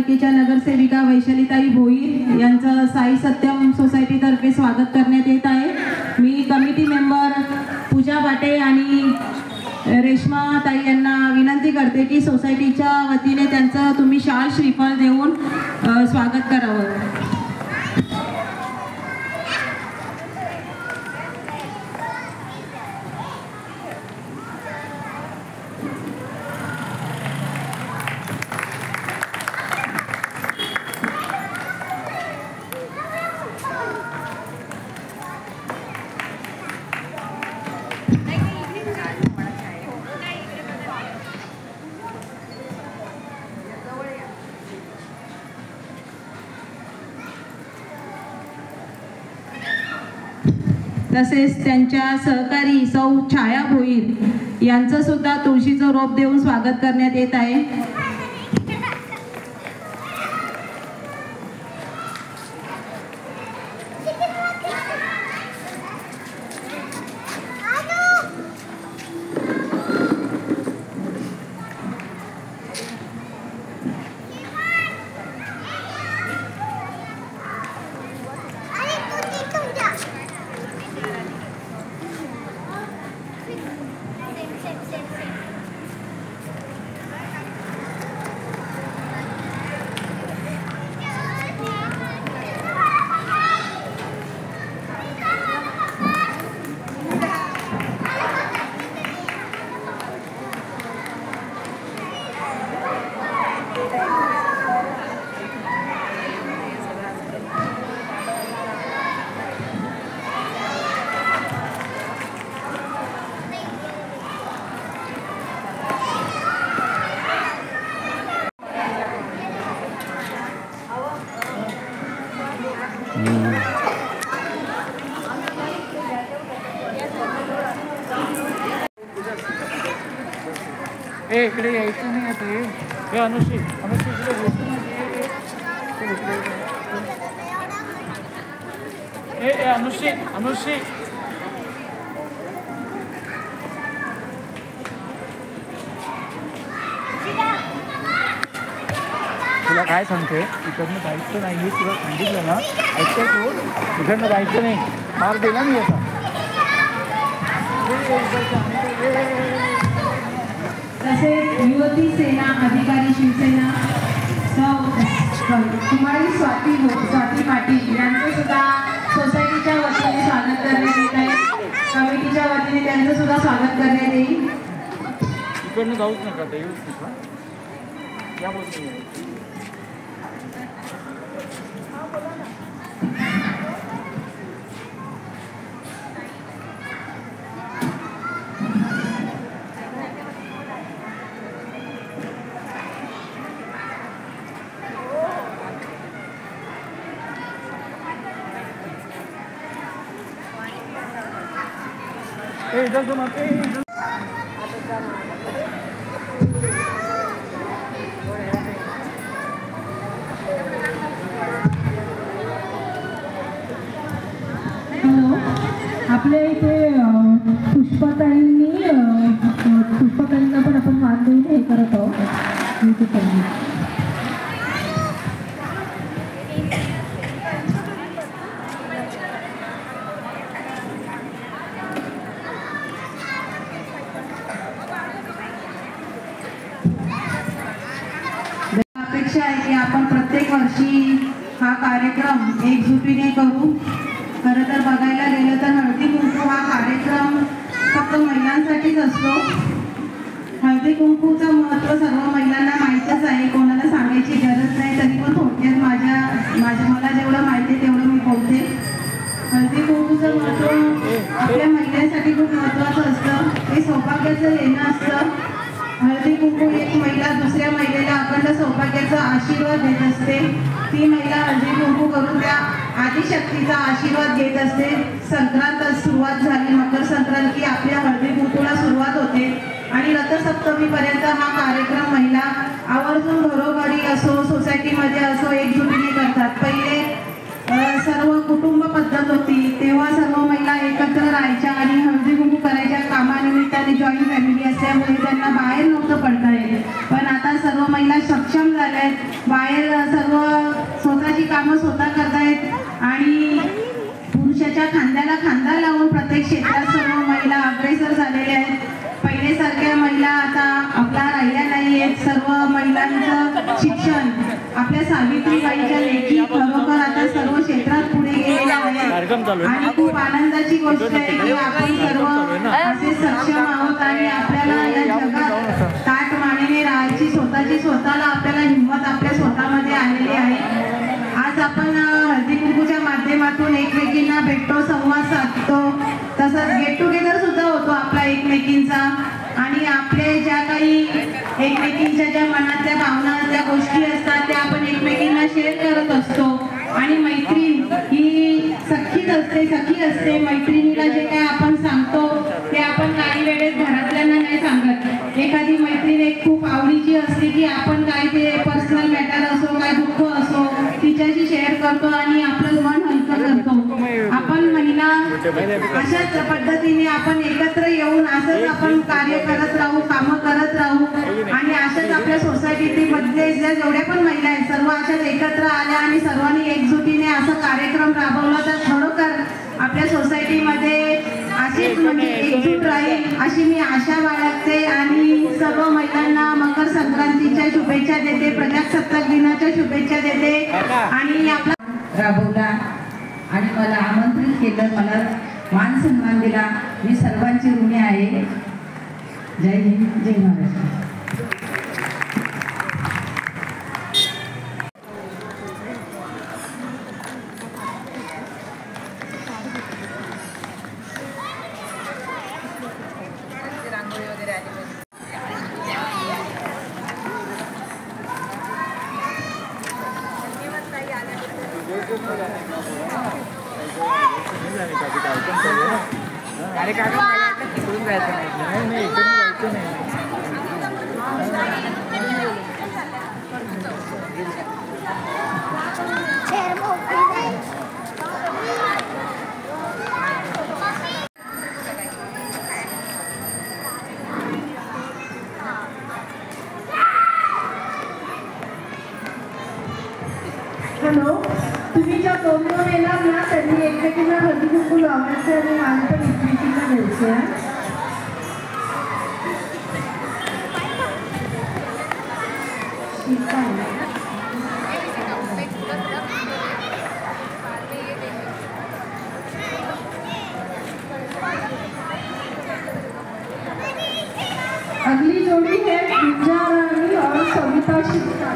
नगरपालिकेच्या नगरसेविका वैशालीताई भोईर यांचं साई सत्यम सोसायटीतर्फे स्वागत करण्यात येत आहे। मी कमिटी मेंबर पूजा बाटे आणि रेश्मा ताई यांना विनंती करते की सोसायटीच्या वतीने त्यांचं तुम्ही शाल श्रीफळ देऊन स्वागत करावं। तसेच त्यांच्या सहकारी सौ छाया भोईर यांचं सुद्धा तुळशीचं रोप देऊन स्वागत करण्यात येत आहे। इकडे यायचं नाही आता हे अनुश्री इकडे अनुश्री तुला काय सांगते इकडनं जायचं नाही मी तुला सांगितलं ना ऐकतोय तू इकडनं जायचं नाही मार दिला मी आता तसेच युवती सेना अधिकारी शिवसेना कुमारी स्वाती पाटील यांचं सुद्धा सोसायटीच्या वतीने स्वागत करण्यात येत आहे। कमिटीच्या वतीने त्यांचं सुद्धा स्वागत करण्यात येईल। इकडनं जाऊच नका ते येऊच नका या बोलतो इधर तुम आते आपल्या इथे पुष्पाताईंना पण आपण मान देऊन हे करत आहोत। अपेक्षा आहे की आपण प्रत्येक वर्षी हा कार्यक्रम एकजुटीने करू। खरं तर बघायला गेलं तर हळदी कुंकू हा कार्यक्रम फक्त महिलांसाठीच असतो। हळदी कुंकूचं महत्त्व सर्व महिलांना माहीतच आहे, कोणाला सांगायची गरज नाही। तरी पण थोडक्यात मला जेवढं माहिती आहे तेवढं मी बोलते। हळदी कुंकूचं महत्त्व आपल्या महिलांसाठी खूप महत्त्वाचं असतं। हे सौभाग्याचं लेणं असतं। हळदी कुंकू एक महिला दुसऱ्या महिलेला अखंड सौभाग्याचा आशीर्वाद देत असते। ती महिला हळदी कुंकू करून त्या आदिशक्तीचा आशीर्वाद घेत असते। संक्रांत सुरुवात झाली, मकर संक्रांत की आपल्या हळदी कुंकूला सुरुवात होते आणि रथसप्तमीपर्यंत हा कार्यक्रम महिला आवर्जून घरोघरी असो सोसायटीमध्ये असो एकजुटीने करतात। पहिले सर्व कुटुंब पद्धत होती तेव्हा सर्व महिला एकत्र राहायच्या आणि हळदी कुंकू करायच्या। कामानिमित्ताने जॉईंट फॅमिली असल्यामुळे त्यांना बाहेर नव्हतं पडता येत, पण आता सर्व महिला सक्षम झाल्या आहेत। बाहेर सर्व स्वतःची कामं स्वतः करतायत आणि पुरुषाच्या खांद्याला खांदा लावून प्रत्येक क्षेत्रात सर्व महिला अग्रेसर झालेल्या आहेत. पहिल्यासारख्या महिला आता आपला राहिल्या नाही आहेत. सर्व महिलांचं शिक्षण आपल्या सावित्रीबाईच्या लेखी खरोखर आता सर्व क्षेत्रात पुढे गेलेल्या आहेत आणि खूप आनंदाची गोष्ट आहे की आपण सर्व असे सक्षम आहोत आणि आपल्याला या जगात ताट मानेने राहायची स्वतःला आपल्याला हिंमत आपल्या स्वतःमध्ये आलेली आहे. आज आपण हळदी कुंकूच्या माध्यमातून एकमेकींना भेटतो, संवाद साधतो, तसंच गेट टुगेदर सुद्धा होतो आपला एकमेकींचा आणि आपले ज्या काही एकमेकींच्या ज्या मनातल्या भावना ज्या गोष्टी असतात त्या आपण एकमेकींना शेअर करत असतो आणि मैत्रीण ही सखी असते. मैत्रिणीला जे काय आपण सांगतो ते आपण काही वेळेस घरातल्यांना नाही सांगत. एखादी मैत्रीण एक खूप आवडीची असते की आपण काय ते पर्सनल मॅटर असो काय दुःख असो तिच्याशी शेअर करतो आणि आपलं मन हलकं करतो. आपण महिला अशाच पद्धतीने आपण एकत्र येऊन असंच आपण कार्य करत राहू, कामं करत राहू आणि अशाच आपल्या सोसायटीमध्ये जेवढ्या पण महिला आहेत सर्व अशाच एकत्र आल्या आणि सर्वांनी एकजुटीने असा कार्यक्रम राबवला तर खरोखर आपल्या सोसायटीमध्ये अशीच म्हणजे एकजूट राहील अशी मी आशा बाळगते आणि सर्व महिलांना मकर संक्रांतीच्या शुभेच्छा देते, प्रजासत्ताक दिनाच्या शुभेच्छा देते आणि आपला राबवला आणि मला आमंत्रित केलं, मला मान सन्मान दिला. मी सर्वांची ऋणी आहे. जय हिंद, जय महाराष्ट्र. अरे काका मला वाटलं तिकडून जायचं नाही, इकडून जायचं नाही. हॅलो, तुम्ही ज्या दोन येणार ना त्यांनी एकमेकींना हळदी कुंकू लावायचं आणि मला पण एकमेकींना घ्यायचं आहे. अगली जोड़ी है पूजा रानी और सविता शिवका.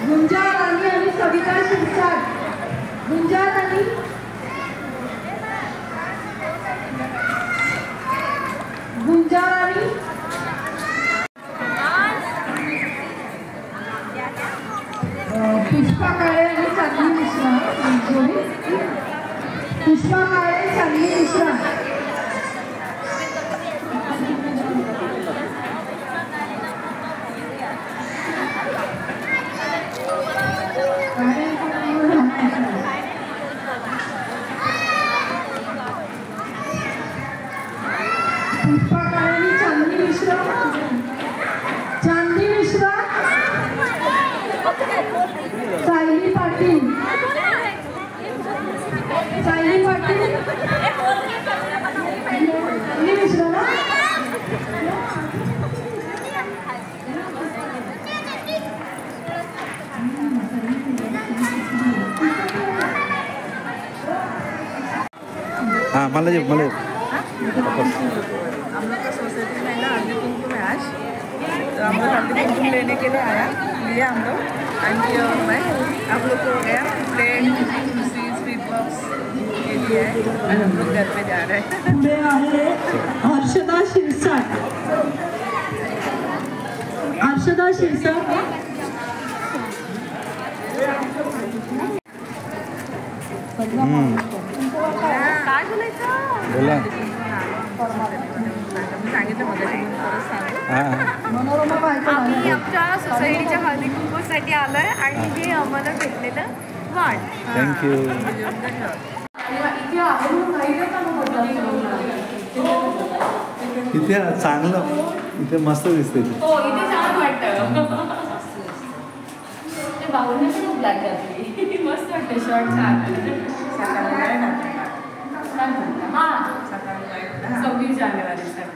गुंजा रानी आणि सविता शिरसाट. गुंजा रानी, गुंजा रानी, पुष्पा काळे आणि चांदणी मिश्रा. पुष्पा काळे, चांदणी मिश्रा. पुष्पा काळे, चांदणी मिश्रा. चांदणी मिश्रा. सायली पाटील. सायली पाटील. चांदणी मिश्रा ना. हाँ मला हम लोग का सोसाइटी में ना हल्दी कुमकुम है आज, तो हम लोग हल्दी कुमकुम लेने के लिए लिया हम लोग आंटी और मैं. आप लोग को हो गया प्लेट स्वीट बॉक्स के लिए और हम लोग घर पे जा रहे हैं. हर्षदा शिरसाट. हर्षदा शिरसाट. काय बोलायचं बोला. मी सांगितलं मग परत सांग. मनोरमा बायको आम्ही आमच्या सोसायटीच्या हळदी कुंकूसाठी आलोय आणि हे आम्हाला भेटलेलं वाढ. थँक्यू. इथे चांगलं, इथे मस्त दिसते. हो इथे छान वाटतं. ते बाहुल्या पण ब्लॅक घातली, मस्त वाटतं. शर्ट छान. हां 26 जानेवारीसाठी.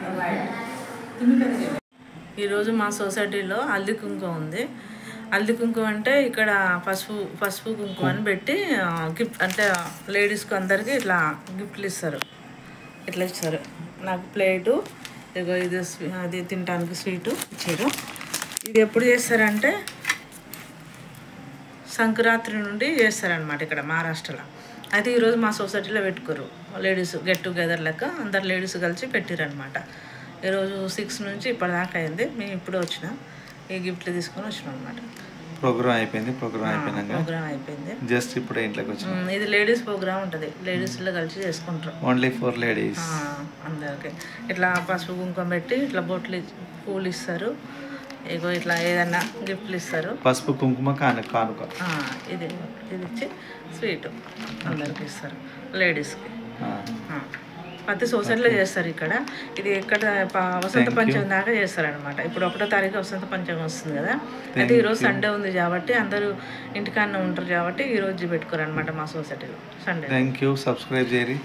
ఈరోజు మా సొసైటీలో హల్దీ కుంకుమ ఉంది. హల్దీ కుంకుమ అంటే ఇక్కడ పసుపు కుంకుమ అని పెట్టి గిఫ్ట్ అంటే లేడీస్కి అందరికీ ఇట్లా గిఫ్ట్లు ఇస్తారు. ఇట్లా ఇచ్చారు. నాకు ప్లేటు, ఇగో ఇది అది తినడానికి స్వీటు ఇచ్చారు. ఇది ఎప్పుడు చేస్తారంటే సంక్రాంతి నుండి చేస్తారనమాట ఇక్కడ మహారాష్ట్రలో. అయితే ఈరోజు మా సొసైటీలో పెట్టుకోరు. లేడీస్ గెట్ టుగెదర్ లెక్క అందరు లేడీస్ కలిసి పెట్టిరనమాట. ఈరోజు 6 నుంచి ఇప్పటిదాకా అయింది. మేము ఇప్పుడు వచ్చినాం, ఈ గిఫ్ట్లు తీసుకొని వచ్చినాం అనమాట. ప్రోగ్రామ్ అయిపోయింది. జస్ట్ ఇప్పుడు ఇంట్లోకి వచ్చినాం. ఇది లేడీస్ ప్రోగ్రామ్ ఉంటుంది. లేడీస్లో కలిసి చేసుకుంటారు. Only for ladies. అందరికి ఇట్లా పసుపు కుంకుమ పెట్టి ఇట్లా బొట్లు పూలు ఇస్తారు. ఇగో ఇట్లా ఏదన్నా గిఫ్ట్లు ఇస్తారు. పసుపు కుంకుమ కానుక. ఇది ఇచ్చి స్వీట్ అందరికి ఇస్తారు లేడీస్కి. ప్రతి సొసైటీలో చేస్తారు ఇక్కడ. ఇది ఎక్కడ వసంత పంచమి దాకా చేస్తారనమాట. ఇప్పుడు 1వ తారీఖు వసంత పంచమి వస్తుంది కదా. అయితే ఈరోజు సండే ఉంది కాబట్టి అందరూ ఇంటికాడనే ఉంటారు కాబట్టి ఈరోజు పెట్టుకోరు అనమాట మా సొసైటీలో సండే. Thank you. సబ్స్క్రైబ్ చేయరి,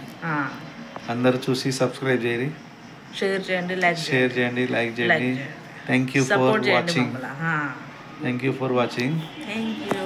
అందరూ చూసి సబ్స్క్రైబ్ చేయరి, షేర్ చేయండి, లైక్ చేయండి. Thank you for watching. Thank you.